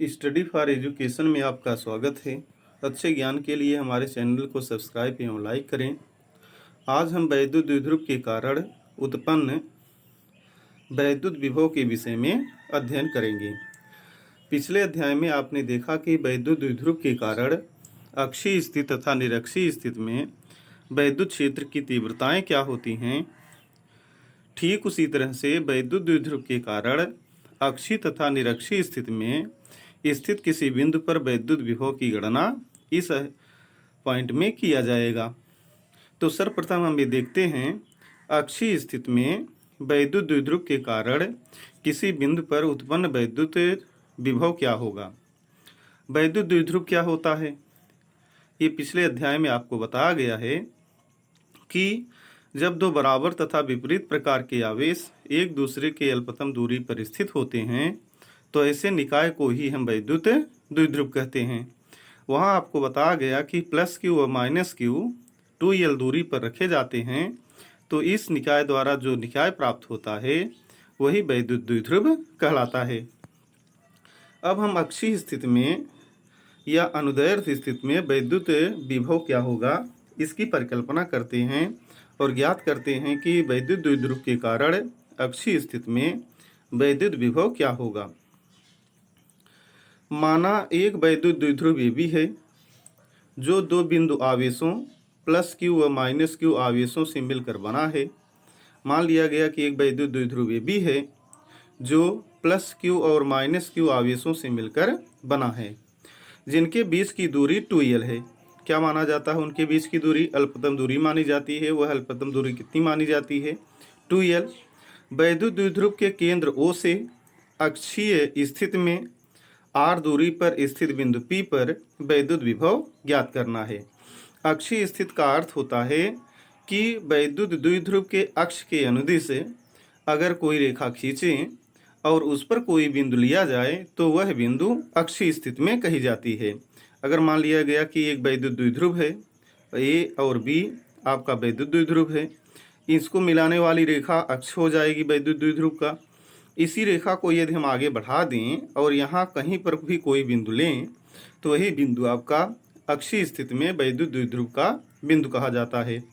Study for education में आपका स्वागत है। अच्छे ज्ञान के लिए हमारे चैनल को सब्सक्राइब एवं लाइक करें। आज हम वैद्युत द्विध्रुव के कारण उत्पन्न वैद्युत विभव के विषय में अध्ययन करेंगे। पिछले अध्याय में आपने देखा कि वैद्युत द्विध्रुव के कारण अक्षीय स्थिति तथा निरक्षीय स्थिति में वैद्युत क्षेत्र की तीव्रताएं क्या होती हैं। ठीक उसी तरह से वैद्युत द्विध्रुव के कारण अक्षीय तथा निरक्षीय स्थिति में स्थित किसी बिंदु पर वैद्युत विभव की गणना इस पॉइंट में किया जाएगा। तो सर्वप्रथम हम ये देखते हैं, अक्षीय स्थिति में वैद्युत द्विध्रुव के कारण किसी बिंदु पर उत्पन्न वैद्युत विभव क्या होगा। वैद्युत द्विध्रुव क्या होता है, ये पिछले अध्याय में आपको बताया गया है कि जब दो बराबर तथा विपरीत प्रकार के आवेश एक दूसरे के अल्पतम दूरी पर स्थित होते हैं तो ऐसे निकाय को ही हम वैद्युत द्विध्रुव कहते हैं। वहाँ आपको बताया गया कि प्लस क्यू और माइनस क्यू 2l दूरी पर रखे जाते हैं तो इस निकाय द्वारा जो निकाय प्राप्त होता है वही वैद्युत द्विध्रुव कहलाता है। अब हम अक्षीय स्थिति में या अनुदैर्ध्य स्थिति में वैद्युत विभव क्या होगा इसकी परिकल्पना करते हैं और ज्ञात करते हैं कि वैद्युत द्विध्रुव के कारण अक्षीय स्थिति में वैद्युत विभव क्या होगा। माना एक वैद्युत द्विध्रुव ये भी है जो दो बिंदु आवेशों प्लस क्यू व माइनस क्यू आवेशों से मिलकर बना है। मान लिया गया कि एक वैद्युत द्विध्रुव ये भी है जो प्लस क्यू और माइनस क्यू आवेशों से मिलकर बना है, जिनके बीच की दूरी 2l है। क्या माना जाता है, उनके बीच की दूरी अल्पतम दूरी मानी जाती है। वह अल्पतम दूरी कितनी मानी जाती है, 2l। वैद्युत द्विध्रुव के केंद्र O से अक्षीय स्थिति में r दूरी पर स्थित बिंदु P पर वैद्युत विभव ज्ञात करना है। अक्षीय स्थिति का अर्थ होता है कि वैद्युत द्विध्रुव के अक्ष के अनुदिश अगर कोई रेखा खींचें और उस पर कोई बिंदु लिया जाए तो वह बिंदु अक्षीय स्थिति में कही जाती है। अगर मान लिया गया कि एक वैद्युत द्विध्रुव है, A और B आपका वैद्युत द्विध्रुव है, इसको मिलाने वाली रेखा अक्ष हो जाएगी वैद्युत द्विध्रुव का। इसी रेखा को यदि हम आगे बढ़ा दें और यहाँ कहीं पर भी कोई बिंदु लें तो वही बिंदु आपका अक्षीय स्थिति में वैद्युत द्विध्रुव का बिंदु कहा जाता है।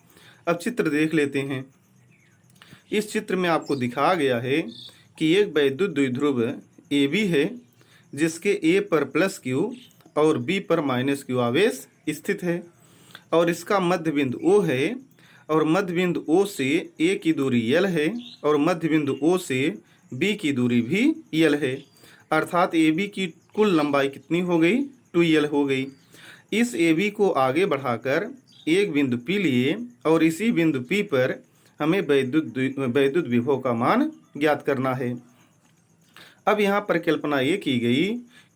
अब चित्र देख लेते हैं। इस चित्र में आपको दिखाया गया है कि एक वैद्युत द्विध्रुव AB है जिसके A पर प्लस क्यू और B पर माइनस क्यू आवेश स्थित है और इसका मध्य बिंदु O है और मध्य बिंदु O से A की दूरी l है और मध्य बिंदु O से B की दूरी भी l है। अर्थात AB की कुल लंबाई कितनी हो गई, 2l हो गई। इस AB को आगे बढ़ाकर एक बिंदु P लिए और इसी बिंदु P पर हमें वैद्युत विभव का मान ज्ञात करना है। अब यहाँ परिकल्पना ये की गई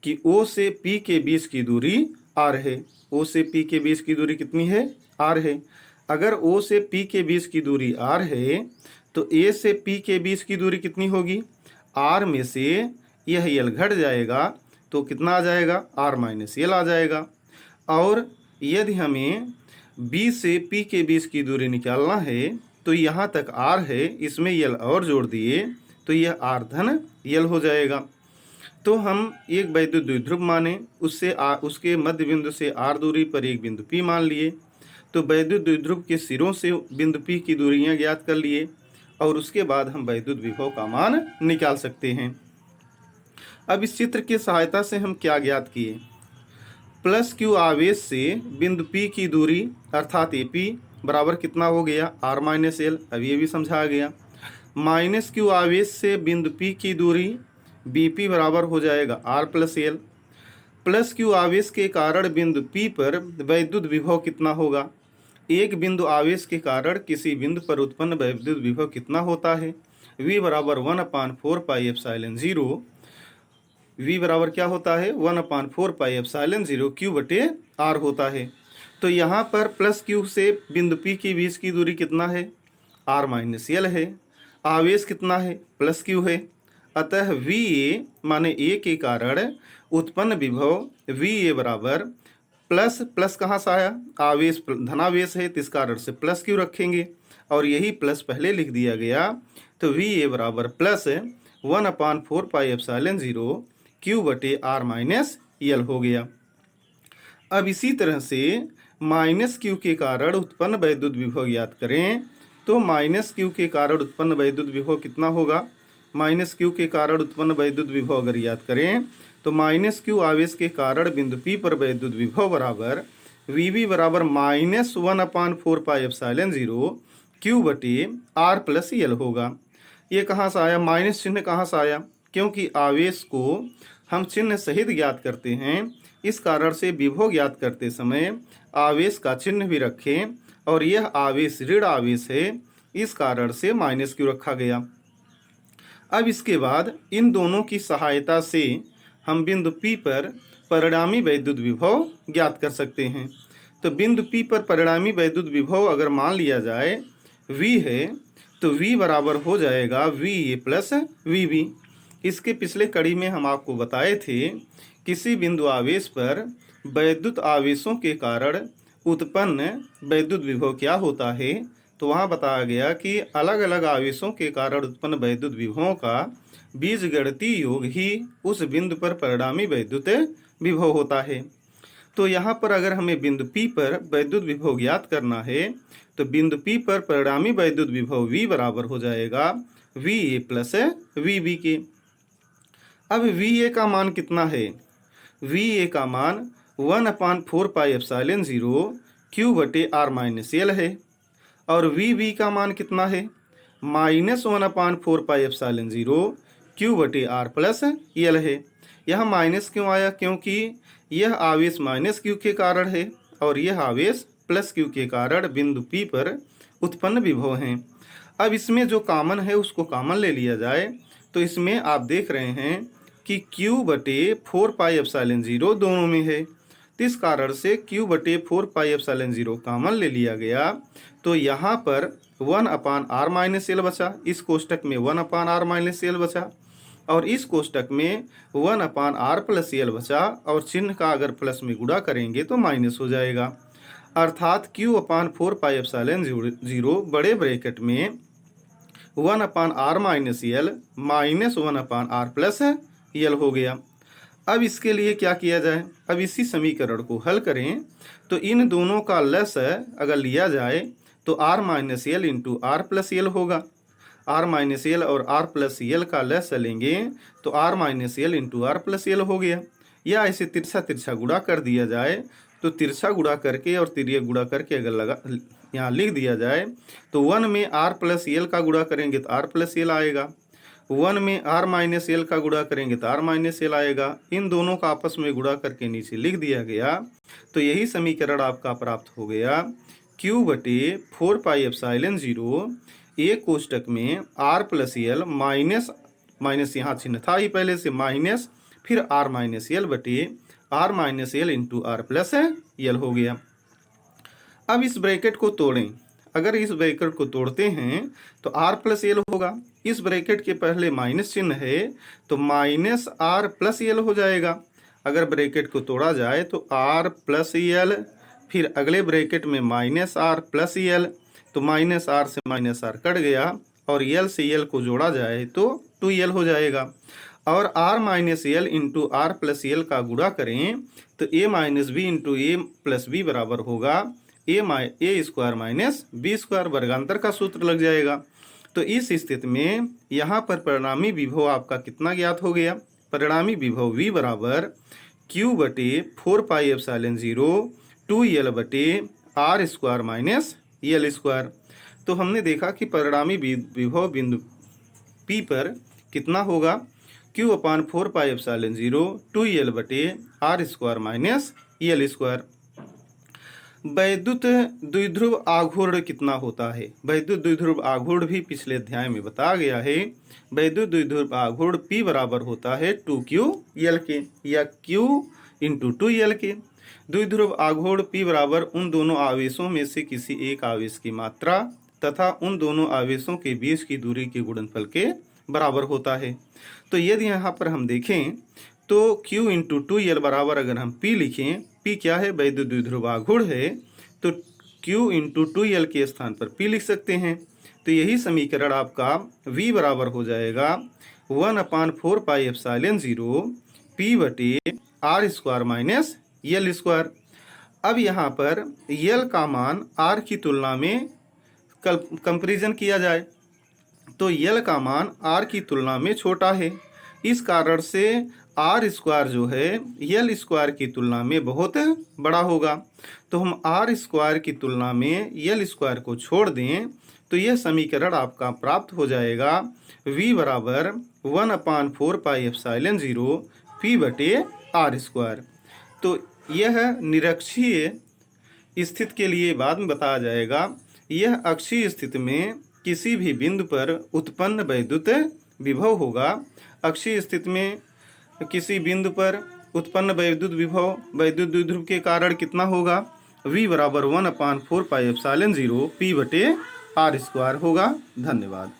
कि O से P के बीच की दूरी r है। O से P के बीच की दूरी कितनी है, r है। अगर O से P के बीच की दूरी r है तो A से P के बीच की दूरी कितनी होगी, r में से यह l घट जाएगा तो कितना आ जाएगा, r माइनस l आ जाएगा। और यदि हमें B से P के बीच की दूरी निकालना है तो यहाँ तक r है, इसमें l और जोड़ दिए तो यह r धन l हो जाएगा। तो हम एक वैद्युत द्विध्रुव माने, उसके मध्य बिंदु से r दूरी पर एक बिंदु P मान लिए। तो वैद्युत द्विध्रुव के सिरों से बिंदु P की दूरियां ज्ञात कर लिए और उसके बाद हम वैद्युत विभव का मान निकाल सकते हैं। अब इस चित्र की सहायता से हम क्या ज्ञात किए, प्लस क्यू आवेश से बिंदु P की दूरी अर्थात AP बराबर कितना हो गया, r माइनस l। अब ये भी समझाया गया। माइनस क्यू आवेश से बिंदु P की दूरी BP बराबर हो जाएगा r plus l। Plus Q आवेश के कारण बिंदु P पर वैद्युत विभव कितना होगा। एक बिंदु आवेश के कारण किसी बिंदु पर उत्पन्न वैद्युत विभव कितना होता है, V बराबर 1/4 पाई एप्सिलॉन 0। V बराबर क्या होता है, 1/4 पाई एप्सिलॉन 0 Q बटे R होता है। तो यहाँ पर प्लस Q से बिंदु P के बीच की दूरी कितना है, R माइनस l है। आवेश कितना है, प्लस Q है। अतः VA माने A के कारण उत्पन्न विभव VA बराबर प्लस प्लस कहाँ से आया, आवेश धनावेश है तो इस कारण से प्लस क्यू रखेंगे और यही प्लस पहले लिख दिया गया। तो VA बराबर प्लस 1/4 पाई एप्सिलॉन 0 क्यू बटे आर माइनस यल हो गया। अब इसी तरह से माइनस क्यू के कारण उत्पन्न वैद्युत विभव ज्ञात करें। तो माइनस क्यू के कारण उत्पन्न वैद्युत विभव कितना होगा? माइनस क्यू के कारण उत्पन्न वैद्युत विभव अगर याद करें तो माइनस क्यू आवेश के कारण बिंदु P पर वैद्युत विभव बराबर VB बराबर -1/4πε0 क्यू बटे आर प्लस यल होगा। ये कहाँ से आया? माइनस चिन्ह कहाँ से आया? क्योंकि आवेश को हम चिन्ह सहित ज्ञात करते हैं, इस कारण से विभव ज्ञात करते समय आवेश का चिन्ह भी रखें, और यह आवेश ऋण आवेश है, इस कारण से माइनस क्यू रखा गया। अब इसके बाद इन दोनों की सहायता से हम बिंदु P पर परिणामी वैद्युत विभव ज्ञात कर सकते हैं। तो बिंदु P पर परिणामी वैद्युत विभव अगर मान लिया जाए V है, तो V बराबर हो जाएगा VA प्लस VB। इसके पिछले कड़ी में हम आपको बताए थे किसी बिंदु आवेश पर वैद्युत आवेशों के कारण उत्पन्न वैद्युत विभव क्या होता है। तो वहाँ बताया गया कि अलग अलग आवेशों के कारण उत्पन्न वैद्युत विभवों का बीजगणितीय योग ही उस बिंदु पर परिणामी वैद्युत विभव होता है। तो यहाँ पर अगर हमें बिंदु P पर वैद्युत विभव ज्ञात करना है तो बिंदु P पर परिणामी वैद्युत विभव V बराबर हो जाएगा VA प्लस VB के। अब VA का मान कितना है? VA का मान 1/4πε0 क्यू बटे आर माइनस यल है, और VB का मान कितना है? -1/4πε0 क्यू बटे आर प्लस यल है। यह माइनस क्यों आया? क्योंकि यह आवेश माइनस क्यू के कारण है और यह आवेश प्लस क्यू के कारण बिंदु P पर उत्पन्न विभव हैं। अब इसमें जो कॉमन है उसको कॉमन ले लिया जाए, तो इसमें आप देख रहे हैं कि Q बटे 4πε0 दोनों में है, तो इस कारण से Q बटे 4πε0 कॉमन ले लिया गया। तो यहाँ पर 1/r माइनस एल बचा, इस कोष्टक में 1/r माइनस एल बचा, और इस कोष्टक में 1/r प्लस एल बचा, और चिन्ह का अगर प्लस में गुणा करेंगे तो माइनस हो जाएगा। अर्थात Q/4πε0 बड़े ब्रैकेट में 1/r minus L minus 1/r plus यल हो गया। अब इसके लिए क्या किया जाए? अब इसी समीकरण को हल करें तो इन दोनों का लस अगर लिया जाए तो r minus L into R plus L होगा। r माइनस एल और r प्लस एल का लस लेंगे तो r minus L into R plus L हो गया। या ऐसे तिरछा तिरछा गुणा कर दिया जाए तो तिरछा गुणा करके और तिर्यक गुणा करके अगर लगा यहाँ लिख दिया जाए तो 1 में r प्लस एल का गुणा करेंगे तो r प्लस एल आएगा, 1 में r माइनस एल का गुणा करेंगे तो r माइनस एल आएगा। इन दोनों का आपस में गुणा करके नीचे लिख दिया गया, तो यही समीकरण आपका प्राप्त हो गया। Q बटे 4πε0 एक कोष्टक में r plus L minus minus यहाँ चिन्ह था ही पहले से माइनस, फिर r माइनस एल बटे r minus L into R plus L हो गया। अब इस ब्रैकेट को तोड़ें, अगर इस ब्रैकेट को तोड़ते हैं तो r प्लस एल होगा, इस ब्रैकेट के पहले माइनस चिन्ह है तो माइनस r प्लस एल हो जाएगा। अगर ब्रैकेट को तोड़ा जाए तो r प्लस एल, फिर अगले ब्रैकेट में माइनस r प्लस एल, तो माइनस r से माइनस r कट गया और एल से एल को जोड़ा जाए तो 2l हो जाएगा। और r minus L into R plus L का गुणा करें तो a minus B into A plus B बराबर होगा A square minus B square, वर्गांतर का सूत्र लग जाएगा। तो इस स्थिति में यहाँ पर परिणामी विभव आपका कितना ज्ञात हो गया? परिणामी विभव V बराबर Q बटे 4πε0 2l बटे R square minus L square. तो हमने देखा कि परिणामी विभव बिंदु P पर कितना होगा? Q/4πε0 2l बटे R square minus L square. वैद्युत द्विध्रुव आघूर्ण कितना होता है? वैद्युत द्विध्रुव आघूर्ण भी पिछले अध्याय में बताया गया है। वैद्युत द्विध्रुव आघूर्ण P बराबर होता है 2ql के या Q इंटू 2l के। द्विध्रुव आघूर्ण P बराबर उन दोनों आवेशों में से किसी एक आवेश की मात्रा तथा उन दोनों आवेशों के बीच की दूरी के गुणनफल के बराबर होता है। तो यदि यहाँ पर हम देखें तो Q इंटू 2l बराबर अगर हम P लिखें, P क्या है? वैद्युत द्विध्रुव आघूर्ण है, तो Q इंटू 2l के स्थान पर P लिख सकते हैं। तो यही समीकरण आपका V बराबर हो जाएगा 1/4πε0 P बटे R square minus L square. अब यहाँ पर यल का मान आर की तुलना में कंपेरिजन किया जाए तो यल का मान आर की तुलना में छोटा है। इस कारण से आर स्क्वायर जो है यल स्क्वायर की तुलना में बहुत बड़ा होगा। तो हम आर स्क्वायर की तुलना में यल स्क्वायर को छोड़ दें तो यह समीकरण आपका प्राप्त हो जाएगा v बराबर 1/4πε0 P बटे आर स्क्वायर। तो यह निरक्षीय स्थिति के लिए बाद में बताया जाएगा। यह अक्षीय स्थिति में किसी भी बिंदु पर उत्पन्न वैद्युत विभव होगा। अक्षीय स्थिति में किसी बिंदु पर उत्पन्न वैद्युत विभव वैद्युत द्विध्रुव के कारण कितना होगा? v बराबर 1/4πε0 P बटे आर स्क्वायर होगा। धन्यवाद।